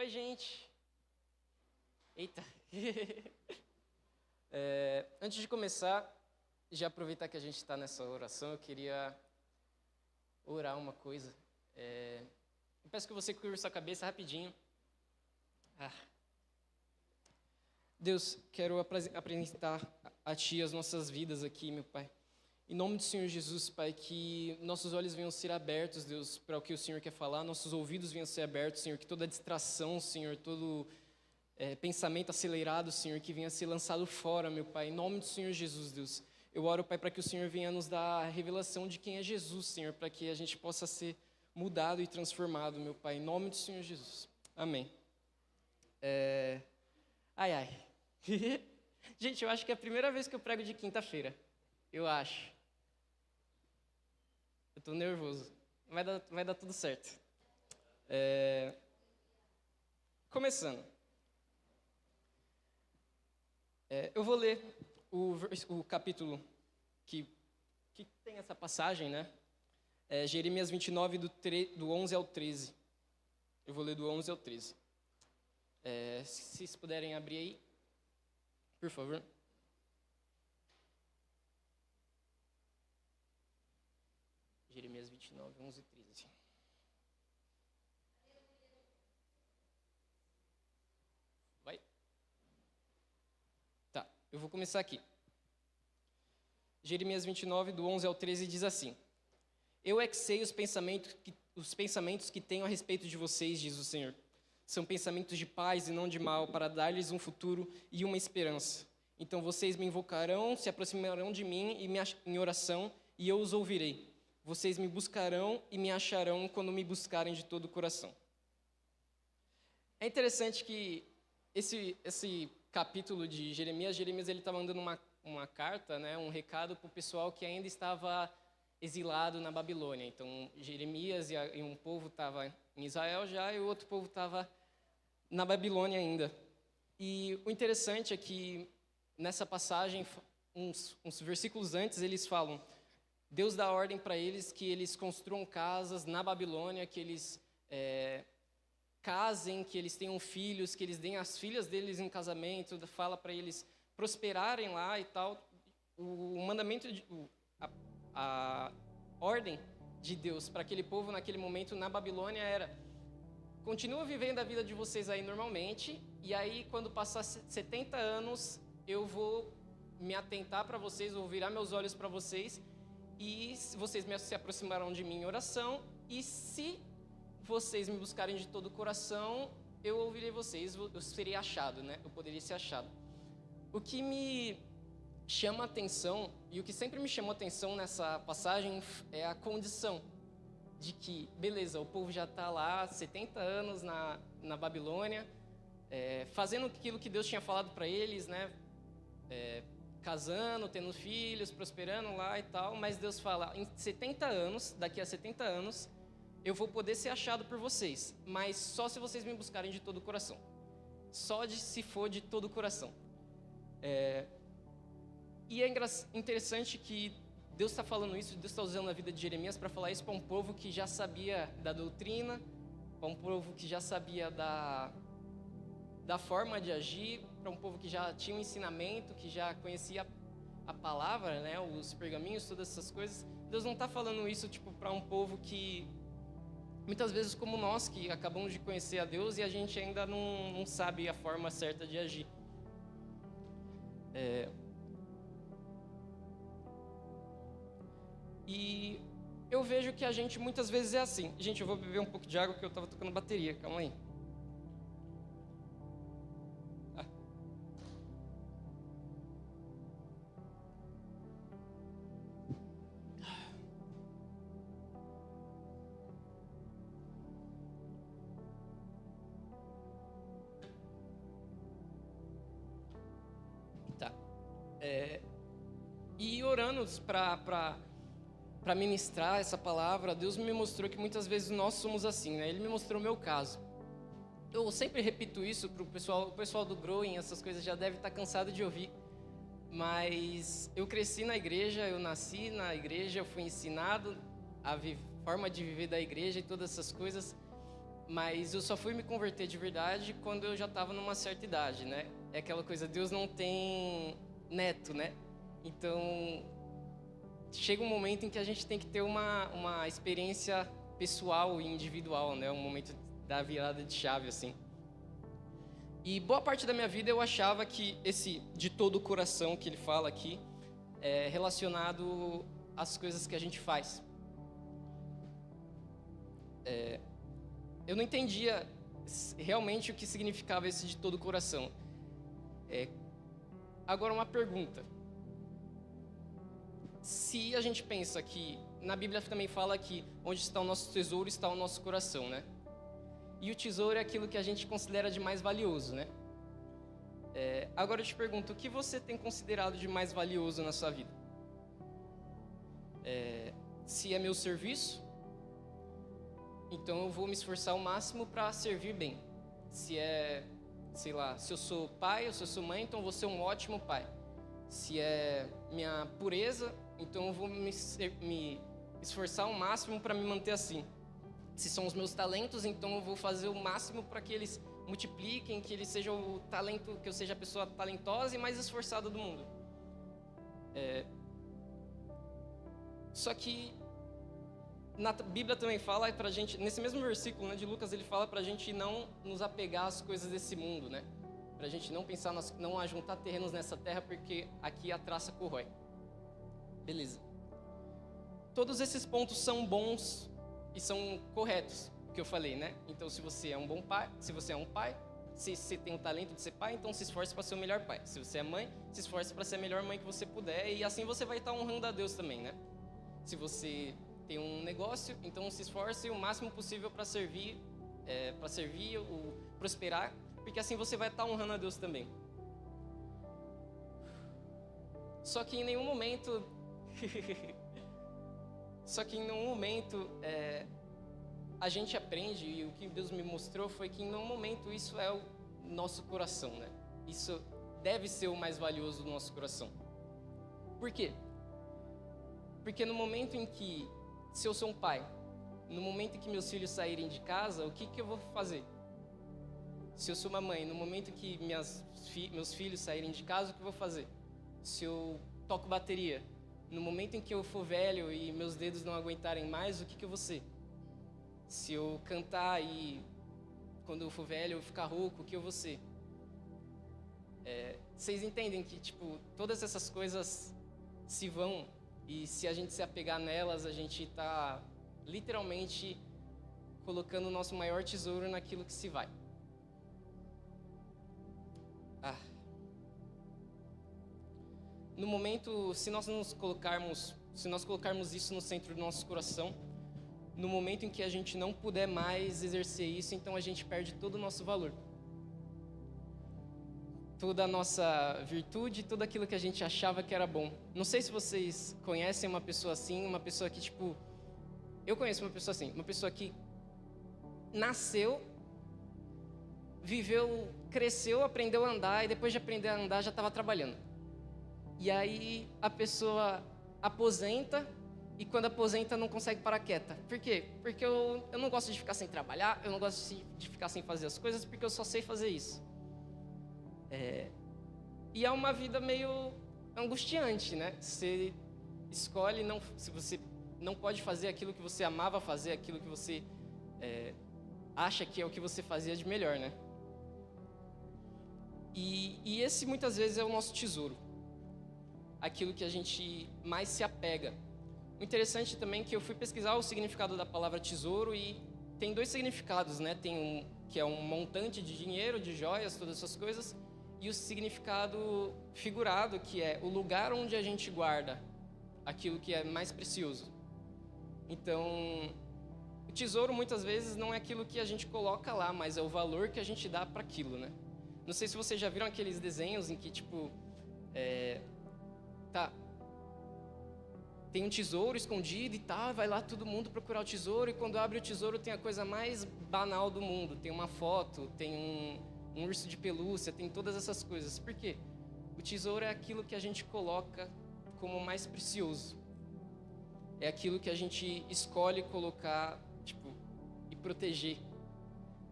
Oi, gente. Eita. Antes de começar, já aproveitar que a gente está nessa oração, eu queria orar uma coisa. Eu peço que você curva sua cabeça rapidinho. Deus, quero apresentar a Ti as nossas vidas aqui, meu Pai. Em nome do Senhor Jesus, Pai, que nossos olhos venham ser abertos, Deus, para o que o Senhor quer falar, nossos ouvidos venham ser abertos, Senhor, que toda distração, Senhor, todo pensamento acelerado, Senhor, que venha ser lançado fora, meu Pai, em nome do Senhor Jesus, Deus. Eu oro, Pai, para que o Senhor venha nos dar a revelação de quem é Jesus, Senhor, para que a gente possa ser mudado e transformado, meu Pai, em nome do Senhor Jesus. Amém. Gente, eu acho que é a primeira vez que eu prego de quinta-feira. Eu acho. Eu tô nervoso. Vai dar tudo certo. Começando. Eu vou ler o capítulo que tem essa passagem, né? Jeremias 29, do 11 ao 13. Eu vou ler do 11 ao 13. Se vocês puderem abrir aí, por favor. Jeremias 29, 11 e 13. Vai? Tá, eu vou começar aqui. Jeremias 29, do 11 ao 13, diz assim: Eu é que sei os pensamentos que tenho a respeito de vocês, diz o Senhor. São pensamentos de paz e não de mal, para dar-lhes um futuro e uma esperança. Então vocês me invocarão, se aproximarão de mim em oração, e eu os ouvirei. Vocês me buscarão e me acharão quando me buscarem de todo o coração. É interessante que esse capítulo de Jeremias ele está mandando uma carta, né, um recado para o pessoal que ainda estava exilado na Babilônia. Então, Jeremias e um povo estava em Israel já, e o outro povo estava na Babilônia ainda. E o interessante é que, nessa passagem, uns versículos antes, eles falam: Deus dá ordem para eles que eles construam casas na Babilônia, que eles casem, que eles tenham filhos, que eles deem as filhas deles em casamento, fala para eles prosperarem lá e tal. O mandamento, a ordem de Deus para aquele povo naquele momento na Babilônia era: continua vivendo a vida de vocês aí normalmente, e aí quando passar 70 anos eu vou me atentar para vocês, vou virar meus olhos para vocês, e vocês se aproximarão de mim em oração, e se vocês me buscarem de todo o coração, eu ouvirei vocês, eu serei achado, né? Eu poderia ser achado. O que me chama a atenção, e o que sempre me chamou a atenção nessa passagem, é a condição de que, beleza, o povo já está lá 70 anos na Babilônia, fazendo aquilo que Deus tinha falado para eles, né? Casando, tendo filhos, prosperando lá e tal, mas Deus fala: em 70 anos, daqui a 70 anos, eu vou poder ser achado por vocês, mas só se vocês me buscarem de todo o coração. Só se for de todo o coração. E é interessante que Deus está falando isso, Deus está usando a vida de Jeremias para falar isso para um povo que já sabia da doutrina, para um povo que já sabia da forma de agir, para um povo que já tinha um ensinamento, que já conhecia a palavra, né, os pergaminhos, todas essas coisas. Deus não está falando isso para um povo que, muitas vezes como nós, que acabamos de conhecer a Deus e a gente ainda não sabe a forma certa de agir. E eu vejo que a gente muitas vezes é assim. Gente, eu vou beber um pouco de água porque eu estava tocando bateria, calma aí. Tá. E orando para ministrar essa palavra, Deus me mostrou que muitas vezes nós somos assim, né? Ele me mostrou o meu caso. Eu sempre repito isso para o pessoal do Growing, essas coisas já deve estar cansado de ouvir. Mas eu cresci na igreja, eu nasci na igreja, eu fui ensinado a forma de viver da igreja e todas essas coisas. Mas eu só fui me converter de verdade quando eu já estava numa certa idade, né? É aquela coisa, Deus não tem neto, né? Então, chega um momento em que a gente tem que ter uma experiência pessoal e individual, né? Um momento da virada de chave, assim. E boa parte da minha vida eu achava que esse de todo o coração que ele fala aqui é relacionado às coisas que a gente faz. Eu não entendia realmente o que significava esse de todo o coração. Agora uma pergunta. Se a gente pensa que, na Bíblia também fala que onde está o nosso tesouro está o nosso coração, né? E o tesouro é aquilo que a gente considera de mais valioso, né? Agora eu te pergunto, o que você tem considerado de mais valioso na sua vida? Se é meu serviço, então eu vou me esforçar ao máximo para servir bem. Se é, sei lá, se eu sou pai ou se eu sou mãe, então eu vou ser um ótimo pai. Se é minha pureza, então eu vou me esforçar ao máximo para me manter assim. Se são os meus talentos, então eu vou fazer o máximo para que eles multipliquem, que ele seja o talento, que eu seja a pessoa talentosa e mais esforçada do mundo. Só que na Bíblia também fala pra gente, nesse mesmo versículo, né, de Lucas, ele fala pra gente não nos apegar às coisas desse mundo, né? Pra gente não pensar, não ajuntar terrenos nessa terra, porque aqui a traça corrói. Beleza. Todos esses pontos são bons e são corretos, o que eu falei, né? Então, se você é um bom pai, se você é um pai, se você tem o talento de ser pai, então se esforce para ser o melhor pai. Se você é mãe, se esforce para ser a melhor mãe que você puder, e assim você vai estar honrando a Deus também, né? Se você tem um negócio, então se esforce o máximo possível para servir, prosperar, porque assim você vai estar honrando a Deus também. Só que em nenhum momento a gente aprende, e o que Deus me mostrou foi que em nenhum momento isso é o nosso coração, né? Isso deve ser o mais valioso do nosso coração. Por quê? Porque no momento em que, se eu sou um pai, no momento em que meus filhos saírem de casa, o que eu vou fazer? Se eu sou uma mãe, no momento em que meus filhos saírem de casa, o que eu vou fazer? Se eu toco bateria, no momento em que eu for velho e meus dedos não aguentarem mais, o que eu vou ser? Se eu cantar e quando eu for velho eu ficar rouco, o que eu vou ser? Vocês entendem que, tipo, todas essas coisas se vão, e se a gente se apegar nelas, a gente está literalmente colocando o nosso maior tesouro naquilo que se vai. No momento, se nós colocarmos isso no centro do nosso coração, no momento em que a gente não puder mais exercer isso, então a gente perde todo o nosso valor. Toda a nossa virtude, tudo aquilo que a gente achava que era bom. Não sei se vocês conhecem uma pessoa assim, uma pessoa que, tipo... Eu conheço uma pessoa assim, uma pessoa que nasceu, viveu, cresceu, aprendeu a andar, e depois de aprender a andar já estava trabalhando. E aí a pessoa aposenta, e quando aposenta não consegue parar quieta. Por quê? Porque eu não gosto de ficar sem trabalhar, eu não gosto de ficar sem fazer as coisas, porque eu só sei fazer isso. E é uma vida meio angustiante, né? Você escolhe, se você não pode fazer aquilo que você amava fazer, aquilo que você acha que é o que você fazia de melhor, né? E esse muitas vezes é o nosso tesouro. Aquilo que a gente mais se apega. O interessante também é que eu fui pesquisar o significado da palavra tesouro e tem dois significados, né? Tem que é um montante de dinheiro, de joias, todas essas coisas, e o significado figurado, que é o lugar onde a gente guarda aquilo que é mais precioso. Então, o tesouro muitas vezes não é aquilo que a gente coloca lá, mas é o valor que a gente dá para aquilo, né? Não sei se vocês já viram aqueles desenhos em que, tipo, tem um tesouro escondido e tal, vai lá todo mundo procurar o tesouro, e quando abre o tesouro tem a coisa mais banal do mundo, tem uma foto, tem um urso de pelúcia, tem todas essas coisas. Por quê? O tesouro é aquilo que a gente coloca como mais precioso. É aquilo que a gente escolhe colocar, tipo, e proteger.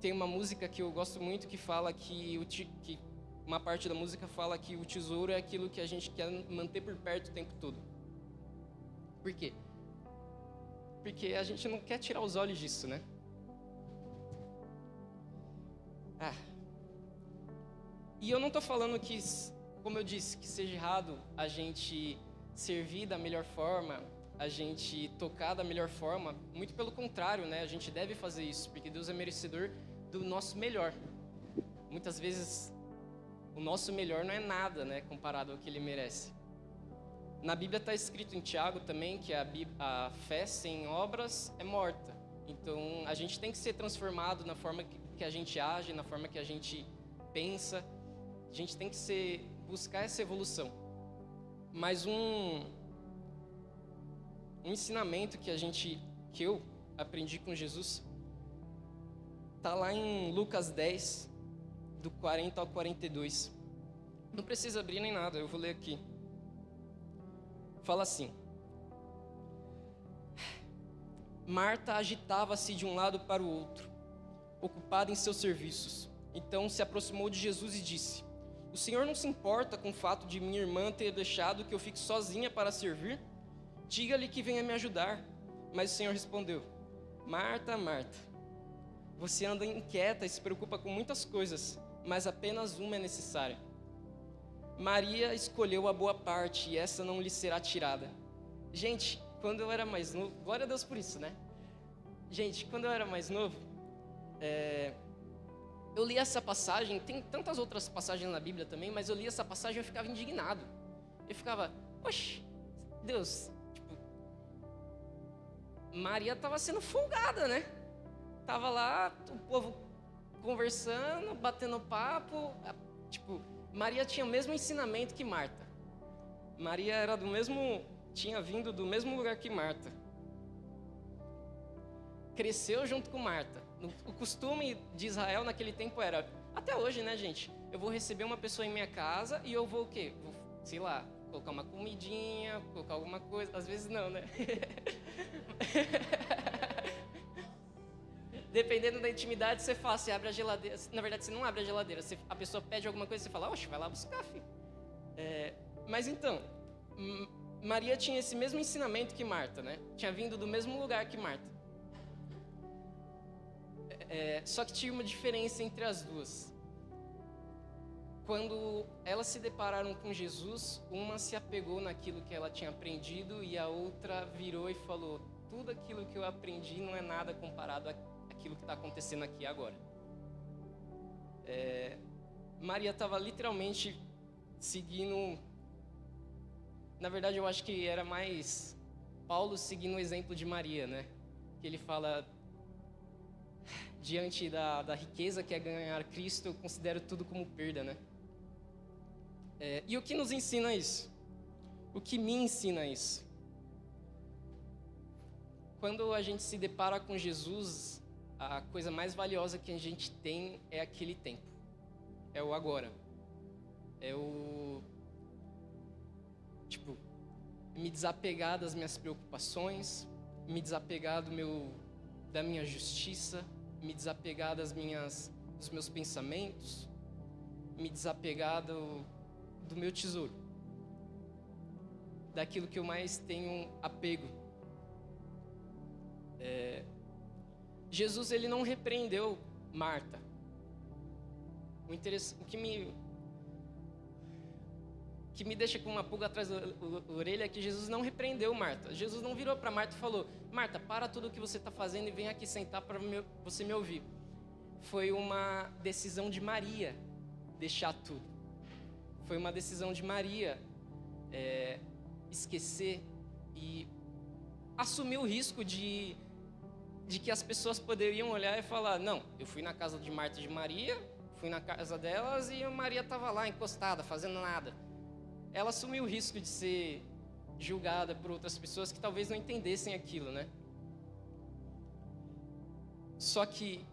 Tem uma música que eu gosto muito que fala que uma parte da música fala que o tesouro é aquilo que a gente quer manter por perto o tempo todo. Por quê? Porque a gente não quer tirar os olhos disso, né? E eu não estou falando que, como eu disse, que seja errado a gente servir da melhor forma, a gente tocar da melhor forma. Muito pelo contrário, né? A gente deve fazer isso, porque Deus é merecedor do nosso melhor. Muitas vezes, o nosso melhor não é nada, né? Comparado ao que Ele merece. Na Bíblia está escrito em Tiago também que a fé sem obras é morta. Então, a gente tem que ser transformado na forma que a gente age, na forma que a gente pensa. A gente tem que buscar essa evolução. Mas um ensinamento que eu aprendi com Jesus está lá em Lucas 10, do 40 ao 42. Não precisa abrir nem nada, eu vou ler aqui. Fala assim: Marta agitava-se de um lado para o outro, ocupada em seus serviços. Então se aproximou de Jesus e disse: O Senhor não se importa com o fato de minha irmã ter deixado que eu fique sozinha para servir? Diga-lhe que venha me ajudar. Mas o Senhor respondeu: Marta, Marta, você anda inquieta e se preocupa com muitas coisas, mas apenas uma é necessária. Maria escolheu a boa parte e essa não lhe será tirada. Gente, quando eu era mais novo, glória a Deus por isso, né? Gente, quando eu era mais novo, eu li essa passagem, tem tantas outras passagens na Bíblia também, mas eu li essa passagem e eu ficava indignado. Eu ficava, oxe, Deus, tipo, Maria estava sendo folgada, né? Tava lá, o povo conversando, batendo papo, tipo, Maria tinha o mesmo ensinamento que Marta. Maria tinha vindo do mesmo lugar que Marta. Cresceu junto com Marta. O costume de Israel naquele tempo era, até hoje, né, gente? Eu vou receber uma pessoa em minha casa e eu vou o quê? Vou, sei lá, colocar uma comidinha, colocar alguma coisa. Às vezes não, né? Dependendo da intimidade, você fala, você abre a geladeira. Na verdade, você não abre a geladeira. A pessoa pede alguma coisa, você fala, oxe, vai lá buscar, filho. Mas então, Maria tinha esse mesmo ensinamento que Marta, né? Tinha vindo do mesmo lugar que Marta. Só que tinha uma diferença entre as duas. Quando elas se depararam com Jesus, uma se apegou naquilo que ela tinha aprendido e a outra virou e falou, tudo aquilo que eu aprendi não é nada comparado àquilo que está acontecendo aqui agora. Maria estava literalmente seguindo... Na verdade, eu acho que era mais Paulo seguindo o exemplo de Maria, né? Que ele fala... Diante da riqueza que é ganhar Cristo, eu considero tudo como perda, né? E o que nos ensina isso? O que me ensina isso? Quando a gente se depara com Jesus, a coisa mais valiosa que a gente tem é aquele tempo. É o agora. É o... Tipo, me desapegar das minhas preocupações, me desapegar da minha justiça, me desapegar dos meus pensamentos, me desapegar do meu tesouro, daquilo que eu mais tenho apego. Jesus, ele não repreendeu Marta. O que me deixa com uma pulga atrás da orelha é que Jesus não repreendeu Marta. Jesus não virou para Marta e falou, Marta, para tudo o que você está fazendo e vem aqui sentar para você me ouvir. Foi uma decisão de Maria deixar tudo. Foi uma decisão de Maria esquecer e assumir o risco de que as pessoas poderiam olhar e falar, não, eu fui na casa de Marta e de Maria, fui na casa delas e a Maria estava lá encostada, fazendo nada. Ela assumiu o risco de ser julgada por outras pessoas que talvez não entendessem aquilo, né? Só que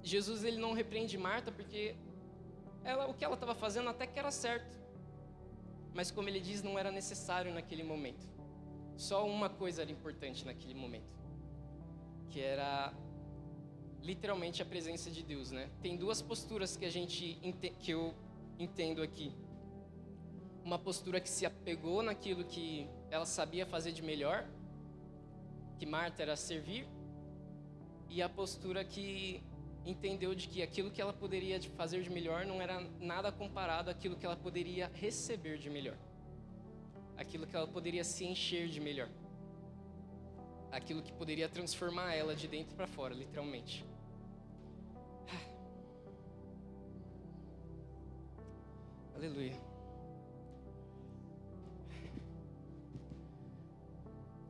Jesus, ele não repreende Marta porque o que ela estava fazendo até que era certo. Mas como ele diz, não era necessário naquele momento. Só uma coisa era importante naquele momento. Que era literalmente a presença de Deus, né? Tem duas posturas que eu entendo aqui. Uma postura que se apegou naquilo que ela sabia fazer de melhor, que Marta era servir, e a postura que entendeu de que aquilo que ela poderia fazer de melhor não era nada comparado àquilo que ela poderia receber de melhor, aquilo que ela poderia se encher de melhor, aquilo que poderia transformar ela de dentro para fora, literalmente. Aleluia.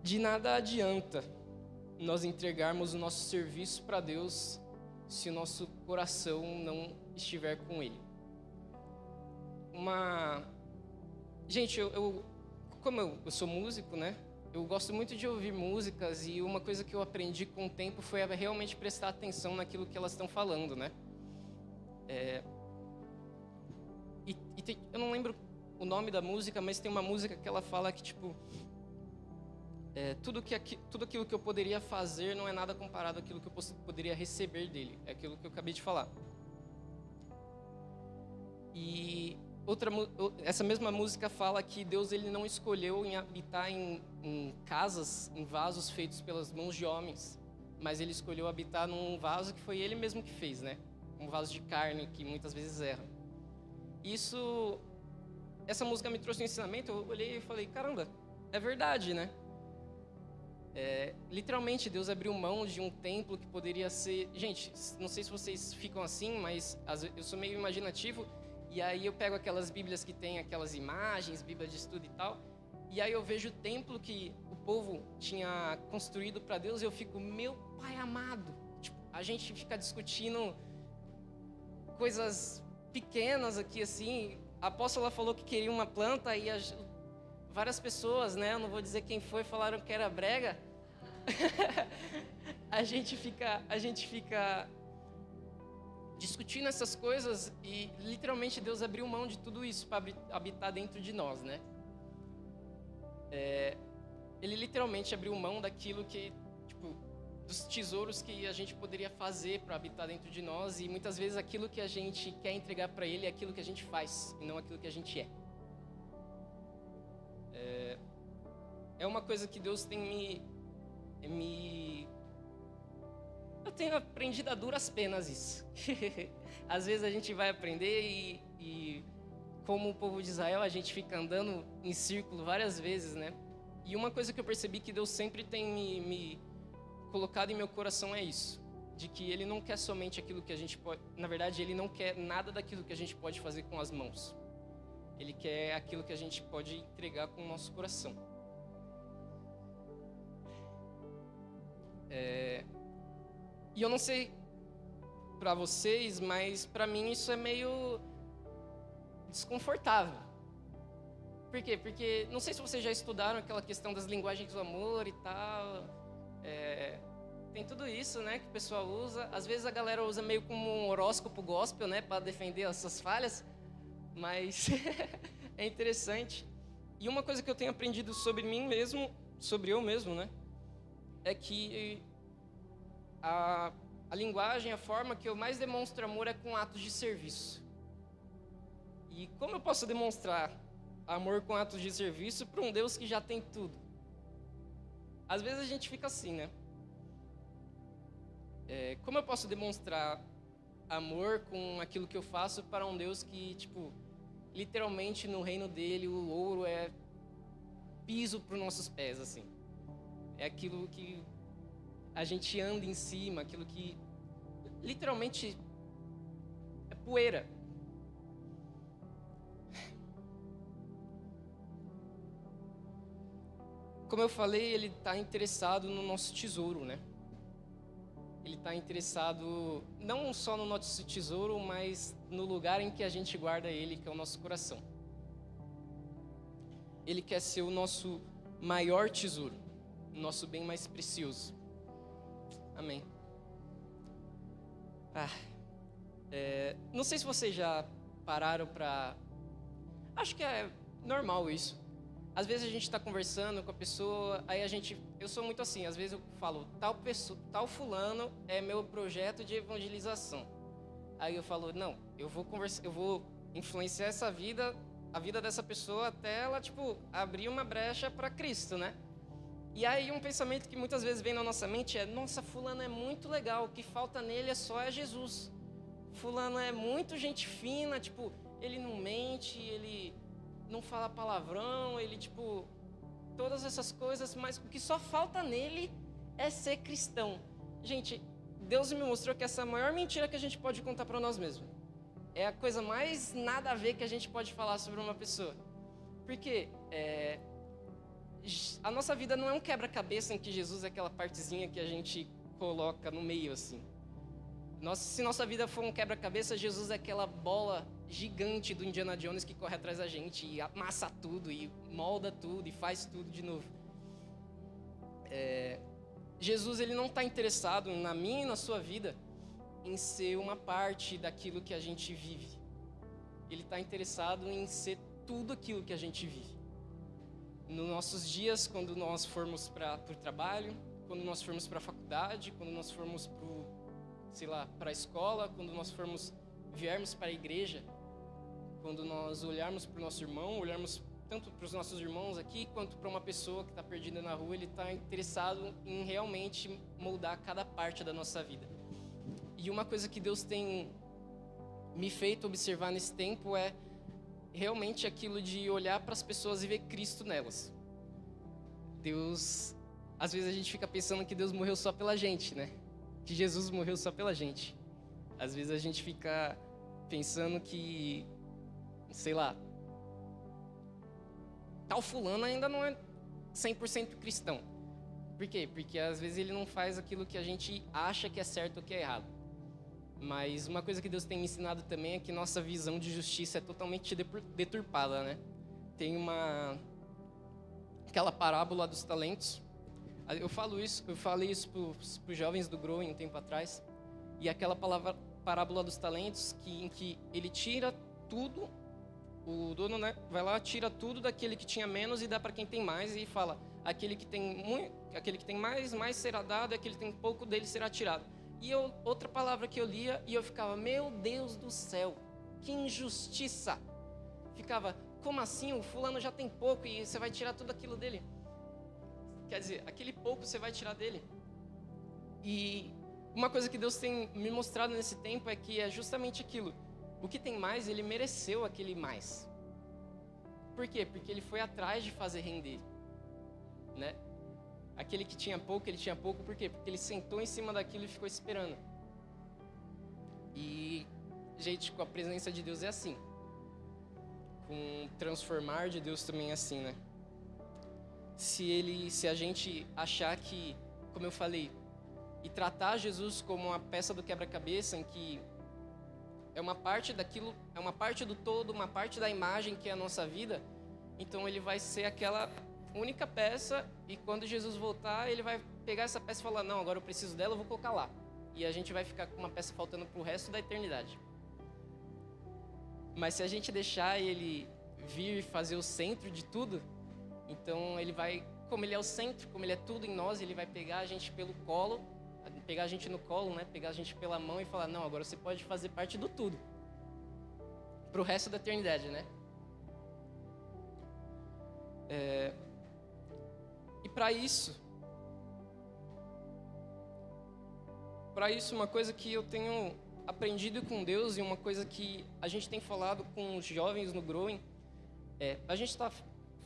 De nada adianta nós entregarmos o nosso serviço para Deus se o nosso coração não estiver com Ele. Gente, como eu sou músico, né? Eu gosto muito de ouvir músicas, e uma coisa que eu aprendi com o tempo foi realmente prestar atenção naquilo que elas estão falando, né? Eu não lembro o nome da música, mas tem uma música que ela fala que, tipo, tudo aquilo que eu poderia fazer não é nada comparado àquilo que eu poderia receber dele. É aquilo que eu acabei de falar. E essa mesma música fala que Deus, ele não escolheu em habitar em casas, em vasos feitos pelas mãos de homens, mas ele escolheu habitar num vaso que foi ele mesmo que fez, né? Um vaso de carne que muitas vezes erra. Essa música me trouxe um ensinamento. Eu olhei e falei, caramba, é verdade, né? Literalmente Deus abriu mão de um templo que poderia ser... Gente, não sei se vocês ficam assim, mas eu sou meio imaginativo, e aí eu pego aquelas bíblias que tem aquelas imagens, bíblia de estudo e tal, e aí eu vejo o templo que o povo tinha construído para Deus, e eu fico, meu Pai amado, tipo, a gente fica discutindo coisas pequenas aqui, assim. A apóstola falou que queria uma planta, e várias pessoas, né, eu não vou dizer quem foi, falaram que era brega. a gente fica discutindo essas coisas, e literalmente Deus abriu mão de tudo isso para habitar dentro de nós, né? Ele literalmente abriu mão daquilo que, tipo, dos tesouros que a gente poderia fazer para habitar dentro de nós, e muitas vezes aquilo que a gente quer entregar para Ele é aquilo que a gente faz e não aquilo que a gente é. É uma coisa que Deus tem eu tenho aprendido a duras penas isso. Às vezes a gente vai aprender e como o povo de Israel, a gente fica andando em círculo várias vezes, né? E uma coisa que eu percebi que Deus sempre tem me colocado em meu coração é isso, de que Ele não quer somente aquilo que a gente pode... Na verdade, Ele não quer nada daquilo que a gente pode fazer com as mãos. Ele quer aquilo que a gente pode entregar com o nosso coração. E eu não sei para vocês, mas para mim isso é meio desconfortável. Por quê? Porque não sei se vocês já estudaram aquela questão das linguagens do amor e tal. Tem tudo isso, né, que o pessoal usa. Às vezes a galera usa meio como um horóscopo gospel, né, para defender as suas falhas. Mas é interessante. E uma coisa que eu tenho aprendido sobre mim mesmo, sobre eu mesmo, né, é que a linguagem, a forma que eu mais demonstro amor é com atos de serviço. E como eu posso demonstrar amor com atos de serviço para um Deus que já tem tudo? Às vezes a gente fica assim, né? Como eu posso demonstrar amor com aquilo que eu faço para um Deus que, tipo, literalmente no reino dele o ouro é piso para os nossos pés, assim. É aquilo que a gente anda em cima, aquilo que literalmente é poeira. Como eu falei, Ele está interessado no nosso tesouro, né? Ele está interessado não só no nosso tesouro, mas no lugar em que a gente guarda ele, que é o nosso coração. Ele quer ser o nosso maior tesouro, o nosso bem mais precioso. Amém. Não sei se vocês já pararam para... Acho que é normal isso. Às vezes a gente está conversando com a pessoa, aí a gente eu sou muito assim, às vezes eu falo, tal pessoa, tal fulano é meu projeto de evangelização. Aí eu falo, não, eu vou conversar, eu vou influenciar essa vida, a vida dessa pessoa até ela, tipo, abrir uma brecha para Cristo, né? E aí um pensamento que muitas vezes vem na nossa mente é, nossa, fulano é muito legal, o que falta nele é Jesus. Fulano é muito gente fina, tipo, ele não mente, ele não fala palavrão, ele, tipo, todas essas coisas, mas o que só falta nele é ser cristão. Gente, Deus me mostrou que essa é a maior mentira que a gente pode contar para nós mesmos. É a coisa mais nada a ver que a gente pode falar sobre uma pessoa. Porque a nossa vida não é um quebra-cabeça em que Jesus é aquela partezinha que a gente coloca no meio, assim. Se nossa vida for um quebra-cabeça, Jesus é aquela bola gigante do Indiana Jones que corre atrás da gente e amassa tudo, e molda tudo, e faz tudo de novo. Jesus, ele não está interessado na minha e na sua vida em ser uma parte daquilo que a gente vive. Ele está interessado em ser tudo aquilo que a gente vive. Nos nossos dias, quando nós formos para o trabalho, quando nós formos para a faculdade, quando nós formos para a escola, quando nós viermos para a igreja, quando nós olharmos para o nosso irmão, olharmos tanto para os nossos irmãos aqui, quanto para uma pessoa que está perdida na rua, ele está interessado em realmente moldar cada parte da nossa vida. E uma coisa que Deus tem me feito observar nesse tempo é realmente aquilo de olhar para as pessoas e ver Cristo nelas. Deus, às vezes a gente fica pensando que Deus morreu só pela gente, né? Que Jesus morreu só pela gente. Às vezes a gente fica pensando que, sei lá, tal fulano ainda não é 100% cristão. Por quê? Porque às vezes ele não faz aquilo que a gente acha que é certo ou que é errado. Mas uma coisa que Deus tem me ensinado também é que nossa visão de justiça é totalmente deturpada, né? Tem aquela parábola dos talentos. Eu falei isso para os jovens do Growing um tempo atrás. E aquela parábola dos talentos em que ele tira tudo, o dono, né, vai lá, tira tudo daquele que tinha menos e dá para quem tem mais e fala, aquele que tem mais será dado, aquele que tem pouco dele será tirado. E outra palavra que eu lia e eu ficava, meu Deus do céu, que injustiça. Ficava, como assim? O fulano já tem pouco e você vai tirar tudo aquilo dele? Quer dizer, aquele pouco você vai tirar dele. E uma coisa que Deus tem me mostrado nesse tempo é que é justamente aquilo. O que tem mais, ele mereceu aquele mais. Por quê? Porque ele foi atrás de fazer render, né? Aquele que tinha pouco, ele tinha pouco, por quê? Porque ele sentou em cima daquilo e ficou esperando. E, gente, com a presença de Deus é assim. Com o transformar de Deus também é assim, né? Se a gente achar que, como eu falei, e tratar Jesus como uma peça do quebra-cabeça, em que é uma parte daquilo, é uma parte do todo, uma parte da imagem que é a nossa vida, então ele vai ser aquela única peça, e quando Jesus voltar, ele vai pegar essa peça e falar, não, agora eu preciso dela, eu vou colocar lá. E a gente vai ficar com uma peça faltando pro resto da eternidade. Mas se a gente deixar ele vir fazer o centro de tudo, então ele vai, como ele é o centro, como ele é tudo em nós, ele vai pegar a gente pelo colo, pegar a gente no colo, né? Pegar a gente pela mão e falar, não, agora você pode fazer parte do tudo. Pro resto da eternidade, né? E para isso, uma coisa que eu tenho aprendido com Deus e uma coisa que a gente tem falado com os jovens no Growing, a gente está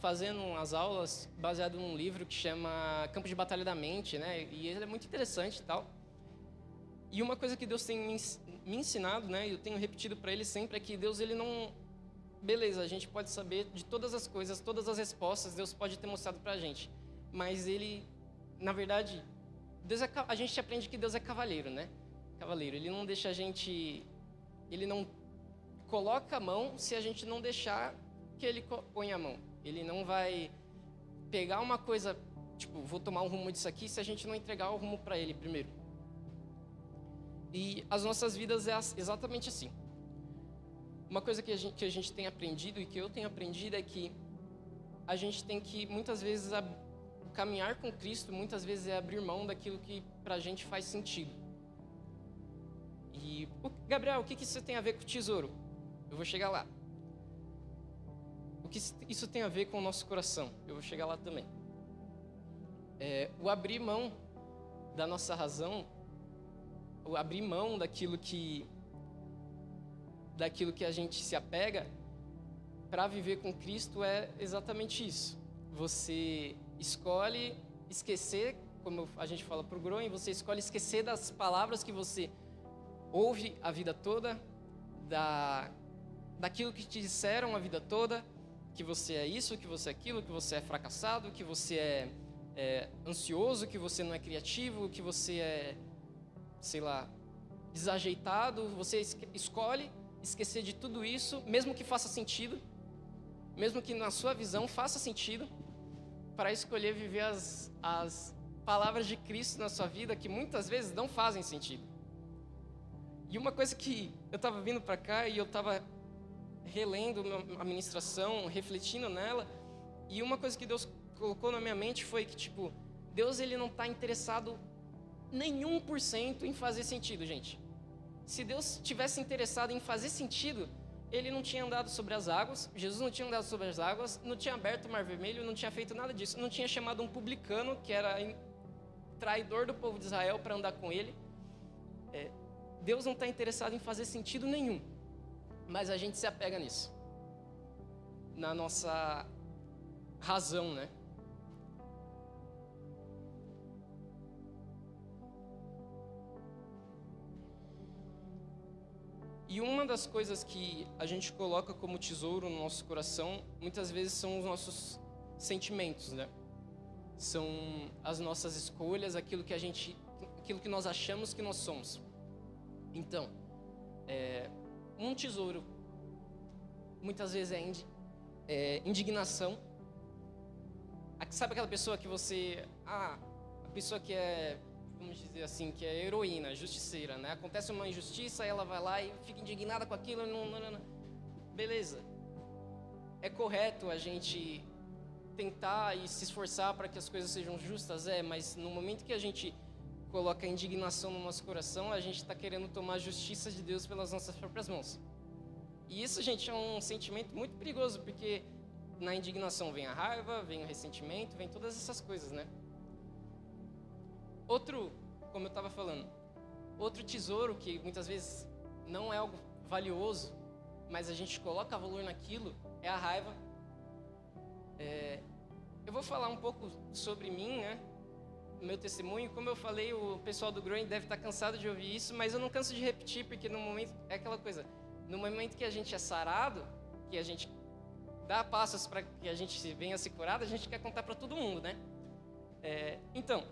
fazendo umas aulas baseado num livro que chama Campo de Batalha da Mente, né? E ele é muito interessante e tal. E uma coisa que Deus tem me ensinado, né? E eu tenho repetido para ele sempre é que Deus, ele não... Beleza, a gente pode saber de todas as coisas, todas as respostas, Deus pode ter mostrado para a gente. Mas ele, na verdade, a gente aprende que Deus é cavaleiro, né? Cavaleiro, ele não deixa a gente... Ele não coloca a mão se a gente não deixar que ele ponha a mão. Ele não vai pegar uma coisa, tipo, vou tomar um rumo disso aqui, se a gente não entregar o rumo para ele primeiro. E as nossas vidas é exatamente assim. Uma coisa que a gente tem aprendido e que eu tenho aprendido é que a gente tem que, muitas vezes, caminhar com Cristo muitas vezes é abrir mão daquilo que pra gente faz sentido. E, Gabriel, o que isso tem a ver com o tesouro? Eu vou chegar lá. O que isso tem a ver com o nosso coração? Eu vou chegar lá também. O abrir mão da nossa razão, o abrir mão daquilo que a gente se apega, para viver com Cristo é exatamente isso. Você escolhe esquecer, como a gente fala para o Groen, você escolhe esquecer das palavras que você ouve a vida toda, daquilo que te disseram a vida toda, que você é isso, que você é aquilo, que você é fracassado, que você é ansioso, que você não é criativo, que você é, sei lá, desajeitado. Você escolhe esquecer de tudo isso, mesmo que faça sentido, mesmo que na sua visão faça sentido, para escolher viver as palavras de Cristo na sua vida, que muitas vezes não fazem sentido. E uma coisa que eu estava vindo para cá e eu estava relendo a ministração, refletindo nela, e uma coisa que Deus colocou na minha mente foi que, tipo, Deus ele não está interessado nenhum por cento em fazer sentido, gente. Se Deus tivesse interessado em fazer sentido, ele não tinha andado sobre as águas, Jesus não tinha andado sobre as águas, não tinha aberto o Mar Vermelho, não tinha feito nada disso, não tinha chamado um publicano, que era traidor do povo de Israel, para andar com ele. Deus não está interessado em fazer sentido nenhum, mas a gente se apega nisso, na nossa razão, né? E uma das coisas que a gente coloca como tesouro no nosso coração, muitas vezes são os nossos sentimentos, né? São as nossas escolhas, aquilo que nós achamos que nós somos. Então, um tesouro, muitas vezes é indignação. Sabe aquela pessoa que você... a pessoa que é... vamos dizer assim, que é heroína, justiceira, né? Acontece uma injustiça, ela vai lá e fica indignada com aquilo, não. Beleza. É correto a gente tentar e se esforçar para que as coisas sejam justas, mas no momento que a gente coloca a indignação no nosso coração, a gente está querendo tomar a justiça de Deus pelas nossas próprias mãos. E isso, gente, é um sentimento muito perigoso, porque na indignação vem a raiva, vem o ressentimento, vem todas essas coisas, né? Como eu estava falando, outro tesouro que muitas vezes não é algo valioso, mas a gente coloca valor naquilo, é a raiva. Eu vou falar um pouco sobre mim, né? Meu testemunho. Como eu falei, o pessoal do Groen deve estar cansado de ouvir isso, mas eu não canso de repetir, porque no momento, é aquela coisa, no momento que a gente é sarado, que a gente dá passos para que a gente venha se curado, a gente quer contar para todo mundo, né? Então,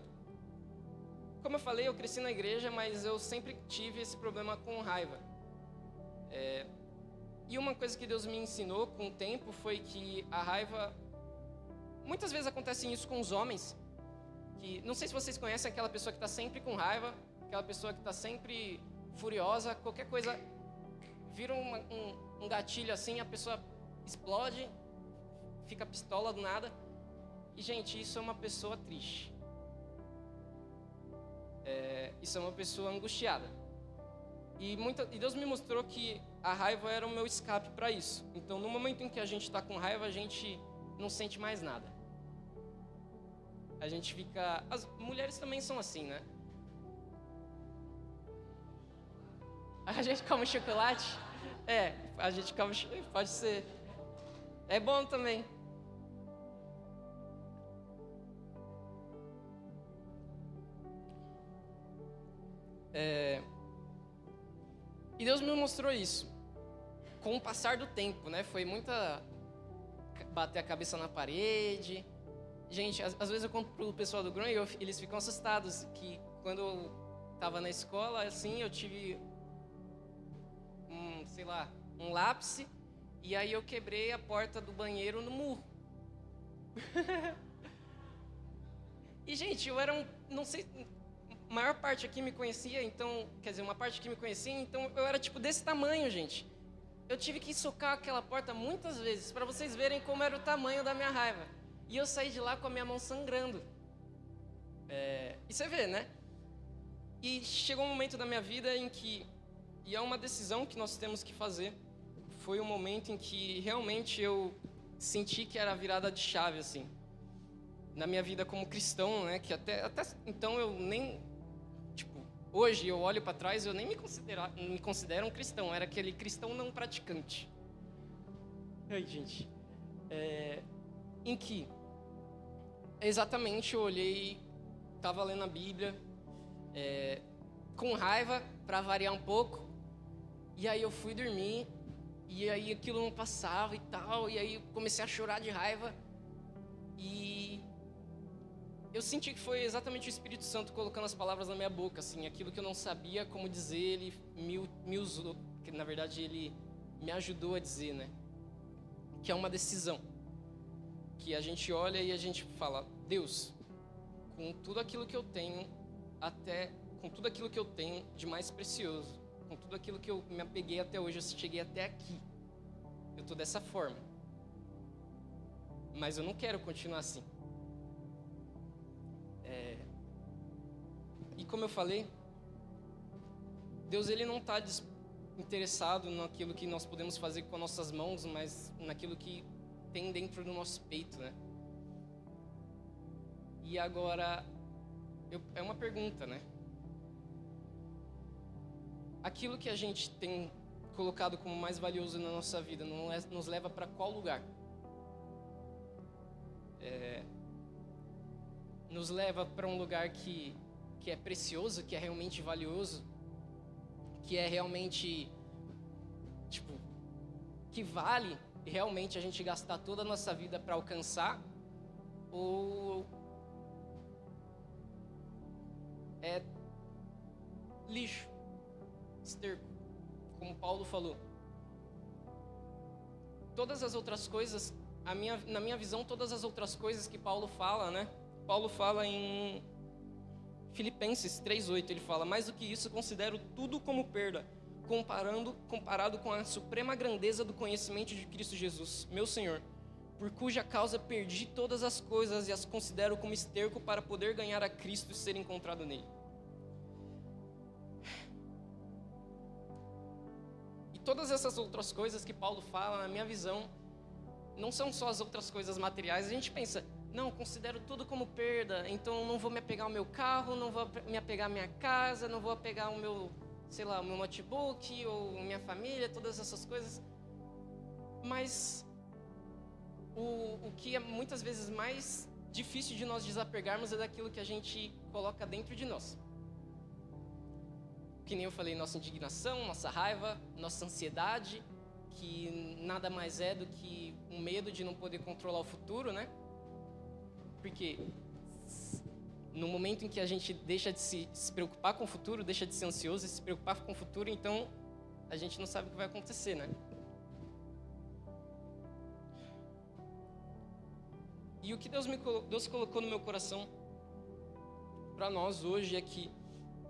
como eu falei, eu cresci na igreja, mas eu sempre tive esse problema com raiva. E uma coisa que Deus me ensinou com o tempo foi que a raiva... Muitas vezes acontece isso com os homens. Que, não sei se vocês conhecem aquela pessoa que está sempre com raiva, aquela pessoa que está sempre furiosa, qualquer coisa vira um gatilho assim, a pessoa explode, fica pistola do nada. E, gente, isso é uma pessoa triste. Isso é uma pessoa angustiada. E Deus me mostrou que a raiva era o meu escape para isso. Então, no momento em que a gente está com raiva, a gente não sente mais nada. A gente fica... As mulheres também são assim, né? A gente come chocolate? A gente come... Pode ser. É bom também. E Deus me mostrou isso com o passar do tempo, né? Foi muita bater a cabeça na parede. Gente, às vezes eu conto pro pessoal do Groen, eles ficam assustados que quando eu estava na escola, assim, eu tive um lapse, e aí eu quebrei a porta do banheiro no murro. E, gente, eu era não sei, a maior parte aqui me conhecia, então, quer dizer, uma parte aqui me conhecia, então eu era tipo desse tamanho, gente. Eu tive que socar aquela porta muitas vezes para vocês verem como era o tamanho da minha raiva. E eu saí de lá com a minha mão sangrando. E você vê, né? E chegou um momento da minha vida em que, e é uma decisão que nós temos que fazer, foi um momento em que realmente eu senti que era a virada de chave, assim, na minha vida como cristão, né? Que até então eu nem, tipo, hoje eu olho para trás, eu nem me considero um cristão, eu era aquele cristão não praticante. Ai, gente. Em que, exatamente, eu olhei, estava lendo a Bíblia, com raiva, para variar um pouco, e aí eu fui dormir, e aí aquilo não passava e tal, e aí eu comecei a chorar de raiva, e eu senti que foi exatamente o Espírito Santo colocando as palavras na minha boca, assim, aquilo que eu não sabia como dizer, ele me usou, que na verdade ele me ajudou a dizer, né? Que é uma decisão, que a gente olha e a gente fala, Deus, com tudo aquilo que eu tenho, com tudo aquilo que eu tenho de mais precioso, com tudo aquilo que eu me apeguei até hoje, eu cheguei até aqui, eu tô dessa forma, mas eu não quero continuar assim. E como eu falei, Deus ele não está interessado naquilo que nós podemos fazer com as nossas mãos, mas naquilo que tem dentro do nosso peito, né? E agora, é uma pergunta, né? Aquilo que a gente tem colocado como mais valioso na nossa vida nos leva para qual lugar? Nos leva para um lugar que é precioso, que é realmente valioso, que é realmente, tipo, que vale realmente a gente gastar toda a nossa vida para alcançar, ou é lixo, esterco, como Paulo falou. Todas as outras coisas, na minha visão, todas as outras coisas que Paulo fala, né? Paulo fala em Filipenses 3:8, ele fala, mais do que isso, considero tudo como perda, comparado com a suprema grandeza do conhecimento de Cristo Jesus, meu Senhor, por cuja causa perdi todas as coisas e as considero como esterco para poder ganhar a Cristo e ser encontrado nele. E todas essas outras coisas que Paulo fala, na minha visão, não são só as outras coisas materiais. A gente pensa, não, considero tudo como perda, então não vou me apegar ao meu carro, não vou me apegar à minha casa, não vou apegar ao meu, sei lá, o meu notebook ou minha família, todas essas coisas. Mas o que é muitas vezes mais difícil de nós desapegarmos é daquilo que a gente coloca dentro de nós. Que nem eu falei, nossa indignação, nossa raiva, nossa ansiedade, que nada mais é do que um medo de não poder controlar o futuro, né? Porque no momento em que a gente deixa de se preocupar com o futuro, deixa de ser ansioso e se preocupar com o futuro, então a gente não sabe o que vai acontecer, né? E o que Deus colocou no meu coração para nós hoje é que,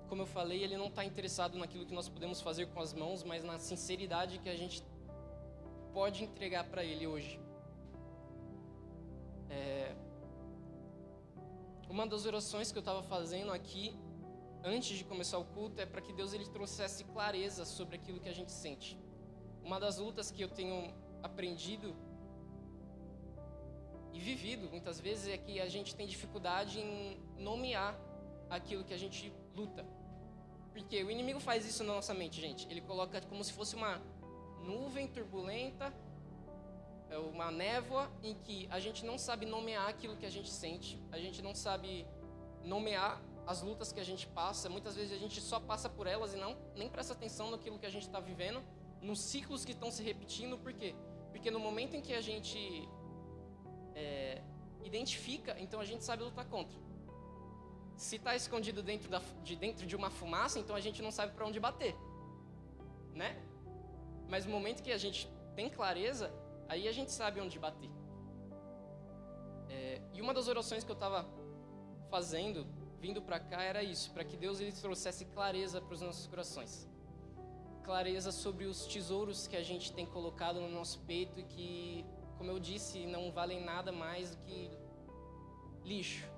como eu falei, Ele não está interessado naquilo que nós podemos fazer com as mãos, mas na sinceridade que a gente pode entregar para Ele hoje. Uma das orações que eu estava fazendo aqui, antes de começar o culto, é para que Deus ele trouxesse clareza sobre aquilo que a gente sente. Uma das lutas que eu tenho aprendido e vivido muitas vezes é que a gente tem dificuldade em nomear aquilo que a gente luta. Porque o inimigo faz isso na nossa mente, gente. Ele coloca como se fosse uma nuvem turbulenta, uma névoa em que a gente não sabe nomear aquilo que a gente sente, a gente não sabe nomear as lutas que a gente passa. Muitas vezes a gente só passa por elas e nem presta atenção naquilo que a gente está vivendo, nos ciclos que estão se repetindo. Por quê? Porque no momento em que a gente identifica, então a gente sabe lutar contra. Se está escondido dentro de uma fumaça, então a gente não sabe para onde bater, né? Mas no momento que a gente tem clareza, aí a gente sabe onde bater. E uma das orações que eu estava fazendo, vindo para cá, era isso, para que Deus ele trouxesse clareza para os nossos corações. Clareza sobre os tesouros que a gente tem colocado no nosso peito e que, como eu disse, não valem nada mais do que lixo.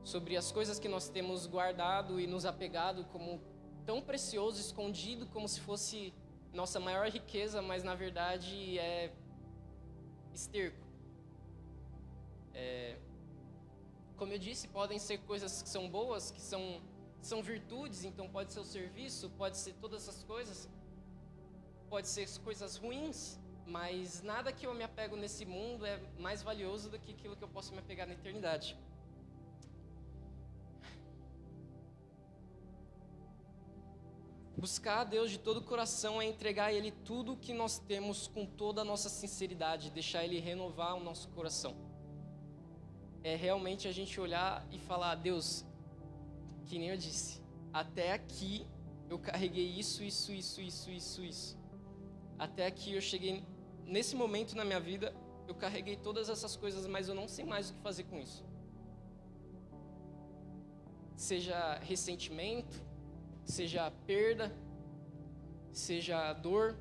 Sobre as coisas que nós temos guardado e nos apegado como tão precioso, escondido, como se fosse nossa maior riqueza, mas na verdade é esterco. Como eu disse, podem ser coisas que são boas, que são virtudes, então pode ser o serviço, pode ser todas essas coisas, pode ser coisas ruins, mas nada que eu me apego nesse mundo é mais valioso do que aquilo que eu posso me apegar na eternidade. Buscar a Deus de todo o coração é entregar a Ele tudo o que nós temos com toda a nossa sinceridade, deixar Ele renovar o nosso coração. É realmente a gente olhar e falar, Deus, que nem eu disse, até aqui eu carreguei isso. Até aqui eu cheguei, nesse momento na minha vida, eu carreguei todas essas coisas, mas eu não sei mais o que fazer com isso. Seja ressentimento, seja perda, seja dor.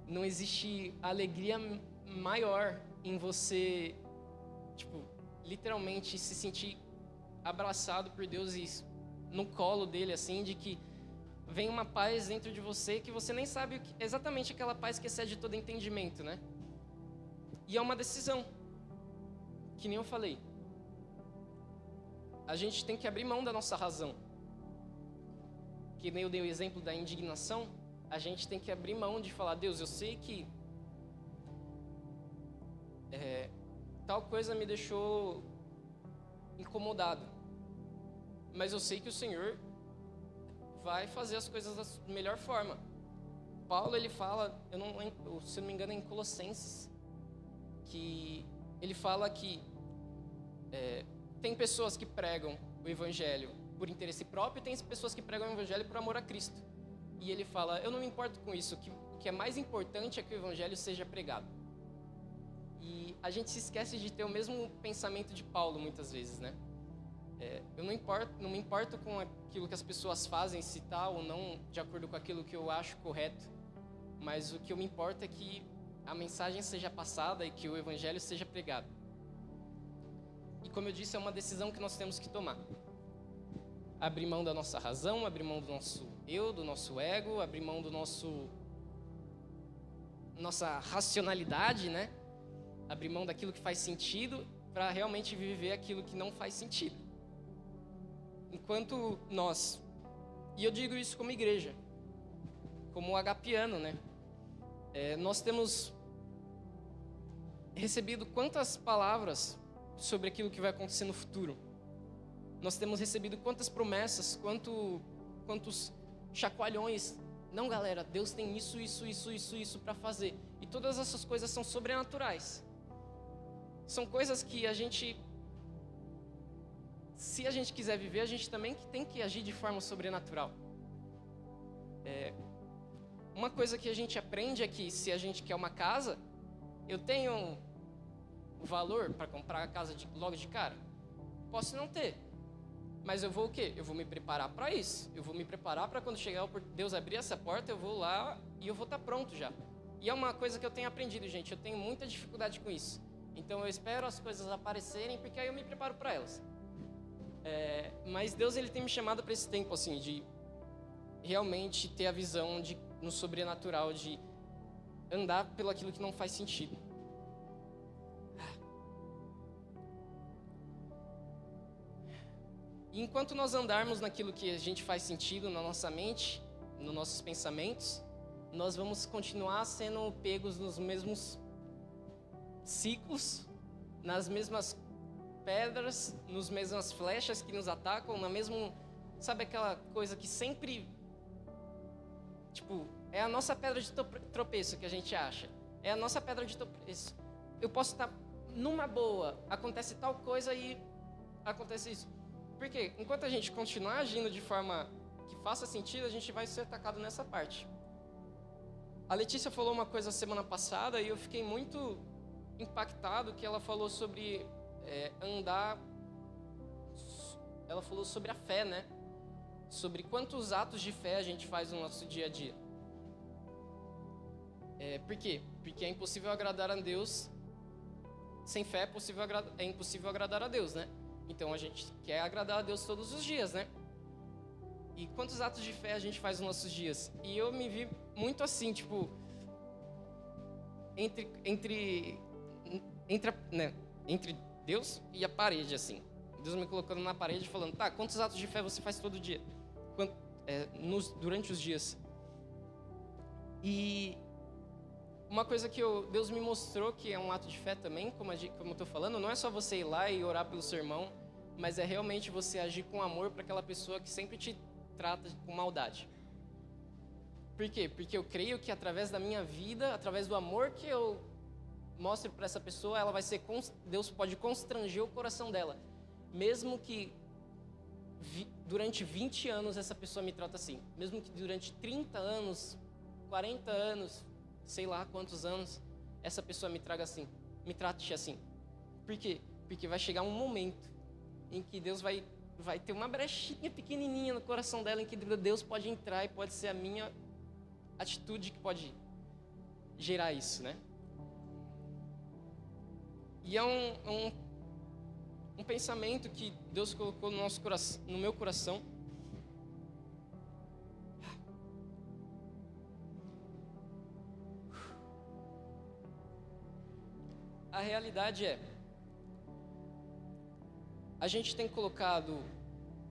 Não existe alegria maior em você, literalmente se sentir abraçado por Deus e no colo dele, assim, de que vem uma paz dentro de você que você nem sabe exatamente aquela paz que excede todo entendimento, né? E é uma decisão, que nem eu falei. A gente tem que abrir mão da nossa razão. Que nem eu dei o exemplo da indignação, a gente tem que abrir mão de falar, Deus, eu sei que tal coisa me deixou incomodado, mas eu sei que o Senhor vai fazer as coisas da melhor forma. Paulo, ele fala, se eu não me engano é em Colossenses, que ele fala que tem pessoas que pregam o Evangelho por interesse próprio e tem pessoas que pregam o Evangelho por amor a Cristo. E ele fala, eu não me importo com isso, o que é mais importante é que o Evangelho seja pregado. E a gente se esquece de ter o mesmo pensamento de Paulo muitas vezes, né? Eu não me importo com aquilo que as pessoas fazem, se tá ou não de acordo com aquilo que eu acho correto, mas o que eu me importo é que a mensagem seja passada e que o Evangelho seja pregado. E como eu disse, é uma decisão que nós temos que tomar. Abrir mão da nossa razão, abrir mão do nosso eu, do nosso ego, abrir mão do nossa racionalidade, né? Abrir mão daquilo que faz sentido para realmente viver aquilo que não faz sentido. Enquanto nós, e eu digo isso como igreja, como agapiano, né? Nós temos recebido quantas palavras sobre aquilo que vai acontecer no futuro. Nós temos recebido quantas promessas, quantos chacoalhões. Não, galera, Deus tem isso para fazer. E todas essas coisas são sobrenaturais. São coisas que a gente, se a gente quiser viver, a gente também tem que agir de forma sobrenatural. Uma coisa que a gente aprende é que se a gente quer uma casa, eu tenho o valor para comprar a casa logo de cara? Posso não ter. Mas eu vou o quê? Eu vou me preparar para isso. Eu vou me preparar para quando chegar Deus abrir essa porta, eu vou lá e eu vou estar pronto já. E é uma coisa que eu tenho aprendido, gente. Eu tenho muita dificuldade com isso. Então eu espero as coisas aparecerem, porque aí eu me preparo para elas. Mas Deus, ele tem me chamado para esse tempo, assim, de realmente ter a visão no sobrenatural, de andar pelo aquilo que não faz sentido. E enquanto nós andarmos naquilo que a gente faz sentido na nossa mente, nos nossos pensamentos, nós vamos continuar sendo pegos nos mesmos ciclos, nas mesmas pedras, nas mesmas flechas que nos atacam, sabe aquela coisa que sempre, é a nossa pedra de tropeço que a gente acha. É a nossa pedra de tropeço. Eu posso estar numa boa, acontece tal coisa e acontece isso. Porque enquanto a gente continuar agindo de forma que faça sentido, a gente vai ser atacado nessa parte. A Letícia falou uma coisa semana passada e eu fiquei muito impactado, que ela falou sobre andar. Ela falou sobre a fé, né? Sobre quantos atos de fé a gente faz no nosso dia a dia. Por quê? Porque é impossível agradar a Deus sem fé é impossível agradar a Deus, né? Então a gente quer agradar a Deus todos os dias, né? E quantos atos de fé a gente faz nos nossos dias? E eu me vi muito assim, tipo, entre Deus e a parede, assim. Deus me colocando na parede falando, tá, quantos atos de fé você faz todo dia? Durante os dias. E uma coisa que Deus me mostrou que é um ato de fé também, como eu estou falando, não é só você ir lá e orar pelo seu irmão, mas é realmente você agir com amor para aquela pessoa que sempre te trata com maldade. Por quê? Porque eu creio que através da minha vida, através do amor que eu mostro para essa pessoa, Deus pode constranger o coração dela. Mesmo que durante 20 anos essa pessoa me trata assim. Mesmo que durante 30 anos, 40 anos, sei lá quantos anos, essa pessoa me trate assim. Por quê? Porque vai chegar um momento em que Deus vai ter uma brechinha pequenininha no coração dela, em que Deus pode entrar e pode ser a minha atitude que pode gerar isso, né? E é um pensamento que Deus colocou no meu coração. A realidade é, a gente tem colocado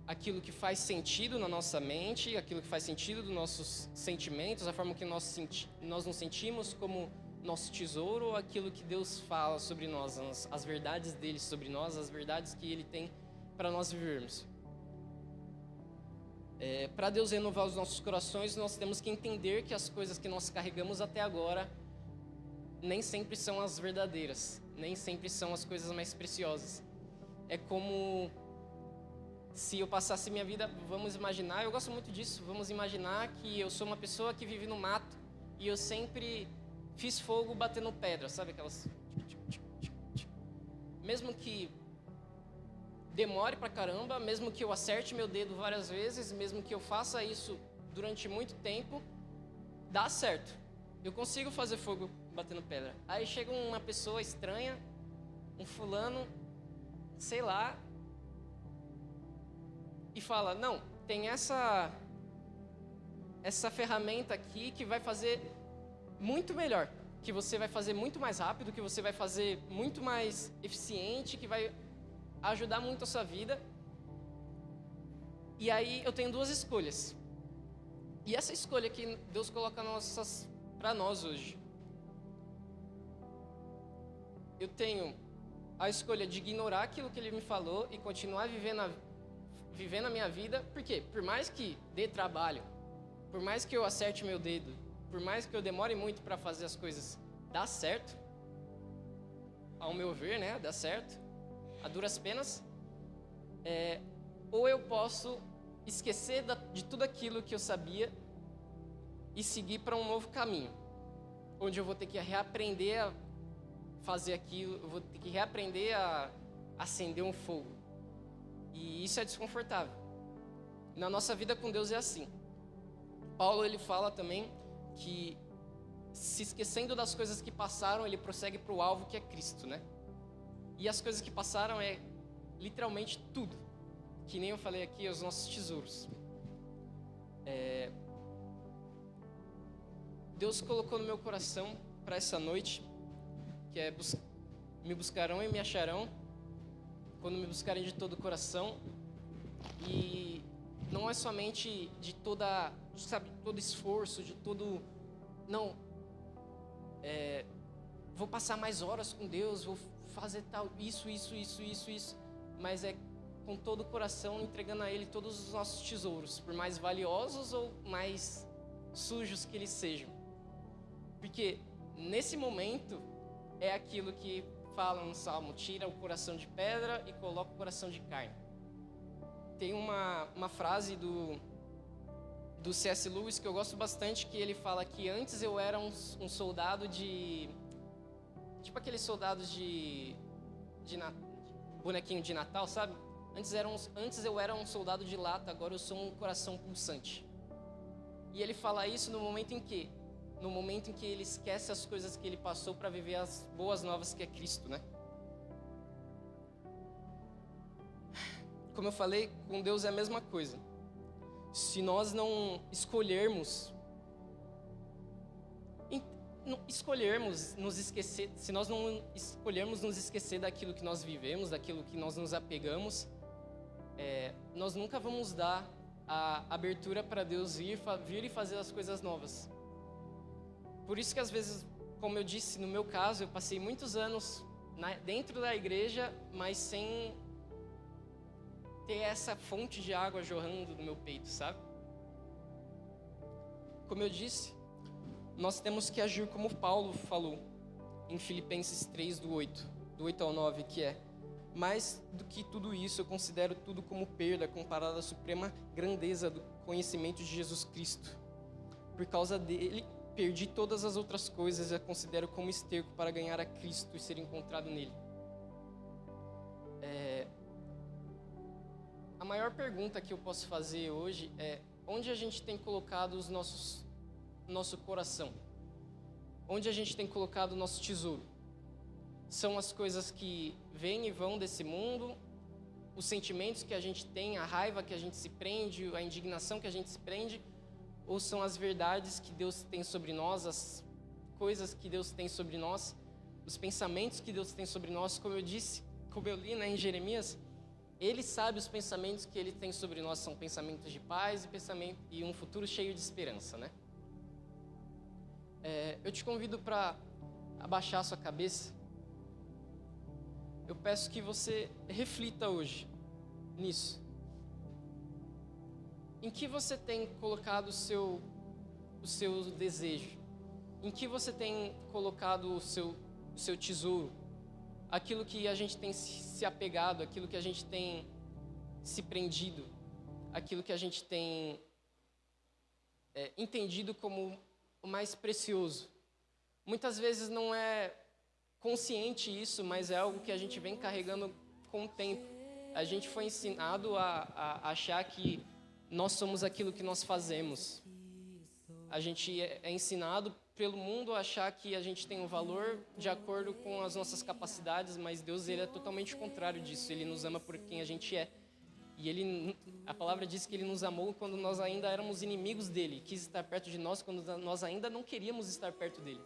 aquilo que faz sentido na nossa mente, aquilo que faz sentido dos nossos sentimentos, a forma que nós nos sentimos como nosso tesouro, ou aquilo que Deus fala sobre nós, as verdades dele sobre nós, as verdades que ele tem para nós vivermos. Para Deus renovar os nossos corações, nós temos que entender que as coisas que nós carregamos até agora nem sempre são as verdadeiras, nem sempre são as coisas mais preciosas. É como se eu passasse minha vida, vamos imaginar, eu gosto muito disso, vamos imaginar que eu sou uma pessoa que vive no mato e eu sempre fiz fogo batendo pedra, sabe aquelas... Mesmo que demore pra caramba, mesmo que eu acerte meu dedo várias vezes, mesmo que eu faça isso durante muito tempo, dá certo. Eu consigo fazer fogo batendo pedra. Aí chega uma pessoa estranha, um fulano, sei lá, e fala, não, tem essa ferramenta aqui que vai fazer muito melhor, que você vai fazer muito mais rápido, que você vai fazer muito mais eficiente, que vai ajudar muito a sua vida. E aí eu tenho duas escolhas. E essa escolha que Deus coloca para nós hoje. Eu tenho a escolha de ignorar aquilo que Ele me falou e continuar vivendo a minha vida. Por quê? Por mais que dê trabalho, por mais que eu acerte meu dedo, por mais que eu demore muito para fazer as coisas, dá certo. Ao meu ver, né? Dá certo. A duras penas. Ou eu posso esquecer de tudo aquilo que eu sabia e seguir para um novo caminho, onde eu vou ter que reaprender a fazer aquilo, eu vou ter que reaprender a acender um fogo. E isso é desconfortável. Na nossa vida com Deus é assim. Paulo, ele fala também que, se esquecendo das coisas que passaram, ele prossegue para o alvo, que é Cristo, né? E as coisas que passaram é literalmente tudo. Que nem eu falei aqui, os nossos tesouros. Deus colocou no meu coração para essa noite, que é me buscarão e me acharão, quando me buscarem de todo o coração. E não é somente de todo esforço, de todo... Não, vou passar mais horas com Deus, vou fazer tal, isso. Mas é com todo o coração, entregando a Ele todos os nossos tesouros, por mais valiosos ou mais sujos que eles sejam. Porque nesse momento é aquilo que fala no Salmo: tira o coração de pedra e coloca o coração de carne. Tem uma frase do C.S. Lewis que eu gosto bastante, que ele fala que antes eu era um soldado de... Tipo aqueles soldados de bonequinho de Natal, sabe? Antes eu era um soldado de lata, agora eu sou um coração pulsante. E ele fala isso no momento em que ele esquece as coisas que ele passou para viver as boas novas, que é Cristo, né? como eu falei, com Deus é a mesma coisa. Se nós não escolhermos nos esquecer, se nós não escolhermos nos esquecer daquilo que nós vivemos, daquilo que nós nos apegamos, nós nunca vamos dar a abertura para Deus vir e fazer as coisas novas. Por isso que às vezes, como eu disse, no meu caso, eu passei muitos anos dentro da igreja, mas sem ter essa fonte de água jorrando do meu peito, sabe? Como eu disse, nós temos que agir como Paulo falou em Filipenses 3, do 8 ao 9, que é: mais do que tudo isso, eu considero tudo como perda comparado à suprema grandeza do conhecimento de Jesus Cristo. Por causa dele, perdi todas as outras coisas e a considero como esterco para ganhar a Cristo e ser encontrado nele. A maior pergunta que eu posso fazer hoje é: onde a gente tem colocado nosso coração? Onde a gente tem colocado o nosso tesouro? São as coisas que vêm e vão desse mundo, os sentimentos que a gente tem, a raiva que a gente se prende, a indignação que a gente se prende, ou são as verdades que Deus tem sobre nós, as coisas que Deus tem sobre nós, os pensamentos que Deus tem sobre nós? Como eu disse, como eu li em Jeremias, Ele sabe os pensamentos que Ele tem sobre nós, são pensamentos de paz e um futuro cheio de esperança, né? Eu te convido para abaixar a sua cabeça. Eu peço que você reflita hoje nisso. Em que você tem colocado o seu desejo? Em que você tem colocado o seu tesouro? Aquilo que a gente tem se apegado, aquilo que a gente tem se prendido, aquilo que a gente tem entendido como o mais precioso. Muitas vezes não é consciente isso, mas é algo que a gente vem carregando com o tempo. A gente foi ensinado a achar que nós somos aquilo que nós fazemos. A gente é ensinado pelo mundo a achar que a gente tem um valor de acordo com as nossas capacidades, mas Deus, Ele é totalmente o contrário disso. Ele nos ama por quem a gente é. E a palavra diz que Ele nos amou quando nós ainda éramos inimigos dEle, quis estar perto de nós quando nós ainda não queríamos estar perto dEle.